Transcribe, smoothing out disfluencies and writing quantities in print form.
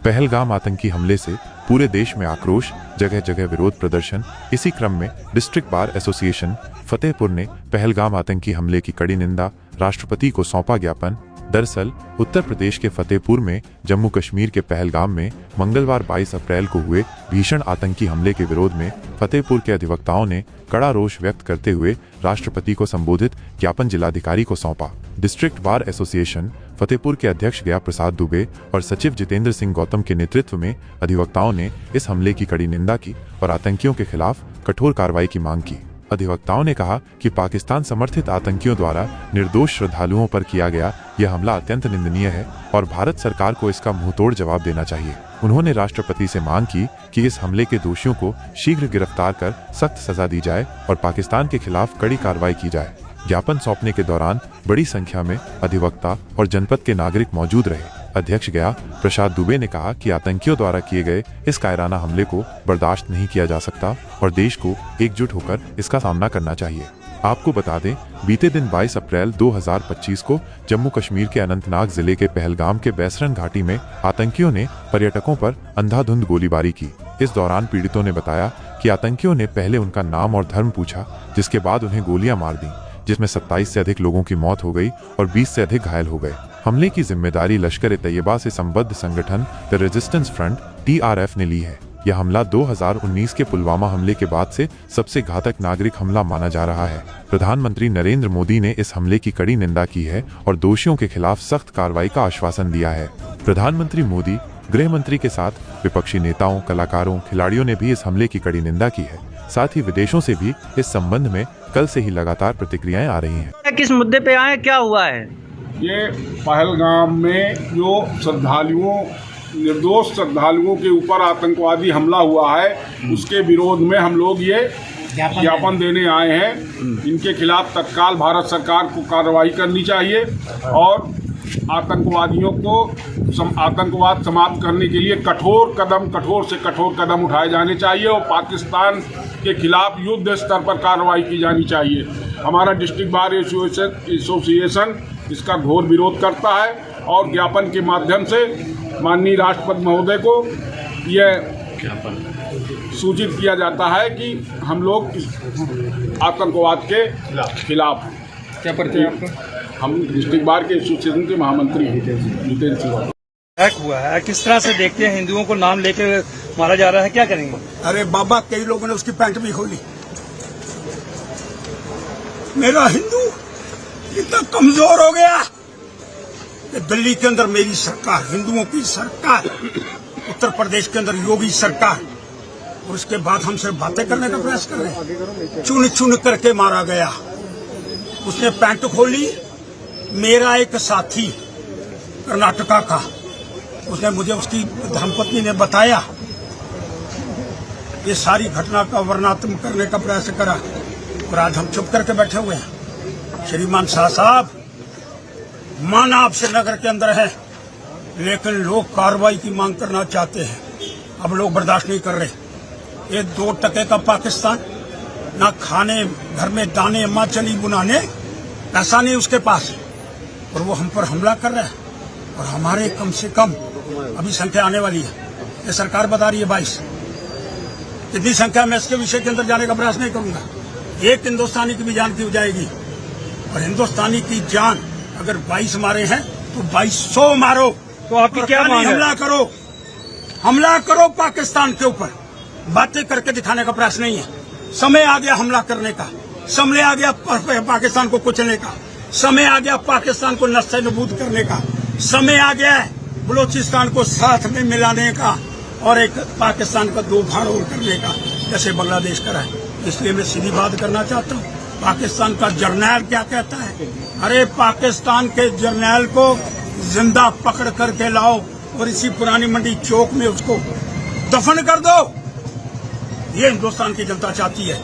पहलगाम आतंकी हमले से पूरे देश में आक्रोश, जगह जगह विरोध प्रदर्शन। इसी क्रम में डिस्ट्रिक्ट बार एसोसिएशन फतेहपुर ने पहलगाम आतंकी हमले की कड़ी निंदा, राष्ट्रपति को सौंपा ज्ञापन। दरअसल उत्तर प्रदेश के फतेहपुर में जम्मू कश्मीर के पहलगाम में मंगलवार 22 अप्रैल को हुए भीषण आतंकी हमले के विरोध में फतेहपुर के अधिवक्ताओं ने कड़ा रोष व्यक्त करते हुए राष्ट्रपति को संबोधित ज्ञापन जिलाधिकारी को सौंपा। डिस्ट्रिक्ट बार एसोसिएशन फतेहपुर के अध्यक्ष गया प्रसाद दुबे और सचिव जितेंद्र सिंह गौतम के नेतृत्व में अधिवक्ताओं ने इस हमले की कड़ी निंदा की और आतंकियों के खिलाफ कठोर कार्रवाई की मांग की। अधिवक्ताओं ने कहा कि पाकिस्तान समर्थित आतंकियों द्वारा निर्दोष श्रद्धालुओं पर किया गया यह हमला अत्यंत निंदनीय है और भारत सरकार को इसका मुंहतोड़ जवाब देना चाहिए। उन्होंने राष्ट्रपति से मांग की कि इस हमले के दोषियों को शीघ्र गिरफ्तार कर सख्त सजा दी जाए और पाकिस्तान के खिलाफ कड़ी कार्रवाई की जाए। ज्ञापन सौंपने के दौरान बड़ी संख्या में अधिवक्ता और जनपद के नागरिक मौजूद रहे। अध्यक्ष गया प्रसाद दुबे ने कहा कि आतंकियों द्वारा किए गए इस कायराना हमले को बर्दाश्त नहीं किया जा सकता और देश को एकजुट होकर इसका सामना करना चाहिए। आपको बता दें, बीते दिन 22 अप्रैल 2025 को जम्मू कश्मीर के अनंतनाग जिले के पहलगाम के बैसरन घाटी में आतंकियों ने पर्यटकों पर अंधाधुंध गोलीबारी की। इस दौरान पीड़ितों ने बताया कि आतंकियों ने पहले उनका नाम और धर्म पूछा, जिसके बाद उन्हें गोलियां मार दी, जिसमें 27 से अधिक लोगों की मौत हो गई और 20 से अधिक घायल हो गए। हमले की जिम्मेदारी लश्कर-ए-तैयबा से संबद्ध संगठन द रेजिस्टेंस फ्रंट (TRF) ने ली है। यह हमला 2019 के पुलवामा हमले के बाद से सबसे घातक नागरिक हमला माना जा रहा है। प्रधानमंत्री नरेंद्र मोदी ने इस हमले की कड़ी निंदा की है और दोषियों के खिलाफ सख्त कार्रवाई का आश्वासन दिया है। प्रधानमंत्री मोदी, गृह मंत्री के साथ विपक्षी नेताओं, कलाकारों, खिलाड़ियों ने भी इस हमले की कड़ी निंदा की है। साथ ही विदेशों से भी इस संबंध में कल से ही लगातार प्रतिक्रियाएं आ रही हैं। किस मुद्दे पे आए, क्या हुआ है? ये पहलगाम में जो निर्दोष श्रद्धालुओं के ऊपर आतंकवादी हमला हुआ है, उसके विरोध में हम लोग ये ज्ञापन देने आए हैं। इनके खिलाफ तत्काल भारत सरकार को कार्रवाई करनी चाहिए और आतंकवादियों को आतंकवाद समाप्त करने के लिए कठोर से कठोर कदम उठाए जाने चाहिए और पाकिस्तान के खिलाफ युद्ध स्तर पर कार्रवाई की जानी चाहिए। हमारा डिस्ट्रिक्ट बार एसोसिएशन इसका घोर विरोध करता है और ज्ञापन के माध्यम से माननीय राष्ट्रपति महोदय को यह सूचित किया जाता है कि हम लोग आतंकवाद के खिलाफ हैं। क्या परिचय आपका? हम डिस्ट्रिक्ट बार के एसोसिएशन के महामंत्री जितेंद्र सिंह। अटैक हुआ है, किस तरह से देखते हैं? हिंदुओं को नाम लेके मारा जा रहा है, क्या करेंगे? अरे बाबा, कई लोगों ने उसकी पैंट भी खोली। मेरा हिंदू इतना कमजोर हो गया कि दिल्ली के अंदर मेरी सरकार, हिंदुओं की सरकार, उत्तर प्रदेश के अंदर योगी सरकार, और उसके बाद हम सिर्फ बातें करने का प्रयास कर रहे हैं। चुन चुन करके मारा गया। उसने पैंट खोली। मेरा एक साथी कर्नाटका का, उसने मुझे उसकी धर्मपत्नी ने बताया, ये सारी घटना का वर्णनात्मक करने का प्रयास करा और आज हम चुप करके बैठे हुए हैं। श्रीमान शाह साहब, मान आपसे नगर के अंदर है, लेकिन लोग कार्रवाई की मांग करना चाहते हैं। अब लोग बर्दाश्त नहीं कर रहे। ये 2 टके का पाकिस्तान, ना खाने घर में दाने माँ चली बुनाने, पैसा नहीं उसके पास, और वो हम पर हमला कर रहा है। और हमारे कम से कम अभी संख्या आने वाली है, ये सरकार बता रही है 22। इतनी संख्या में इसके विषय के अंदर जाने का प्रयास नहीं करूंगा। एक हिंदुस्तानी की भी जान की जाएगी और हिंदुस्तानी की जान अगर 22 मारे हैं तो 2200 मारो। तो आपकी क्या मांग है? हमला करो पाकिस्तान के ऊपर। बातें करके दिखाने का प्रयास नहीं है। समय आ गया हमला करने का, समय आ गया पाकिस्तान को कुचलने का, समय आ गया पाकिस्तान को नस्ते नबूद करने का, समय आ गया है बलूचिस्तान को साथ में मिलाने का और एक पाकिस्तान का 2 भाग करने का, जैसे बांग्लादेश करा है। इसलिए मैं सीधी बात करना चाहता हूँ। पाकिस्तान का जर्नैल क्या कहता है? अरे पाकिस्तान के जर्नैल को जिंदा पकड़ करके लाओ और इसी पुरानी मंडी चौक में उसको दफन कर दो। ये हिंदुस्तान की जनता चाहती है।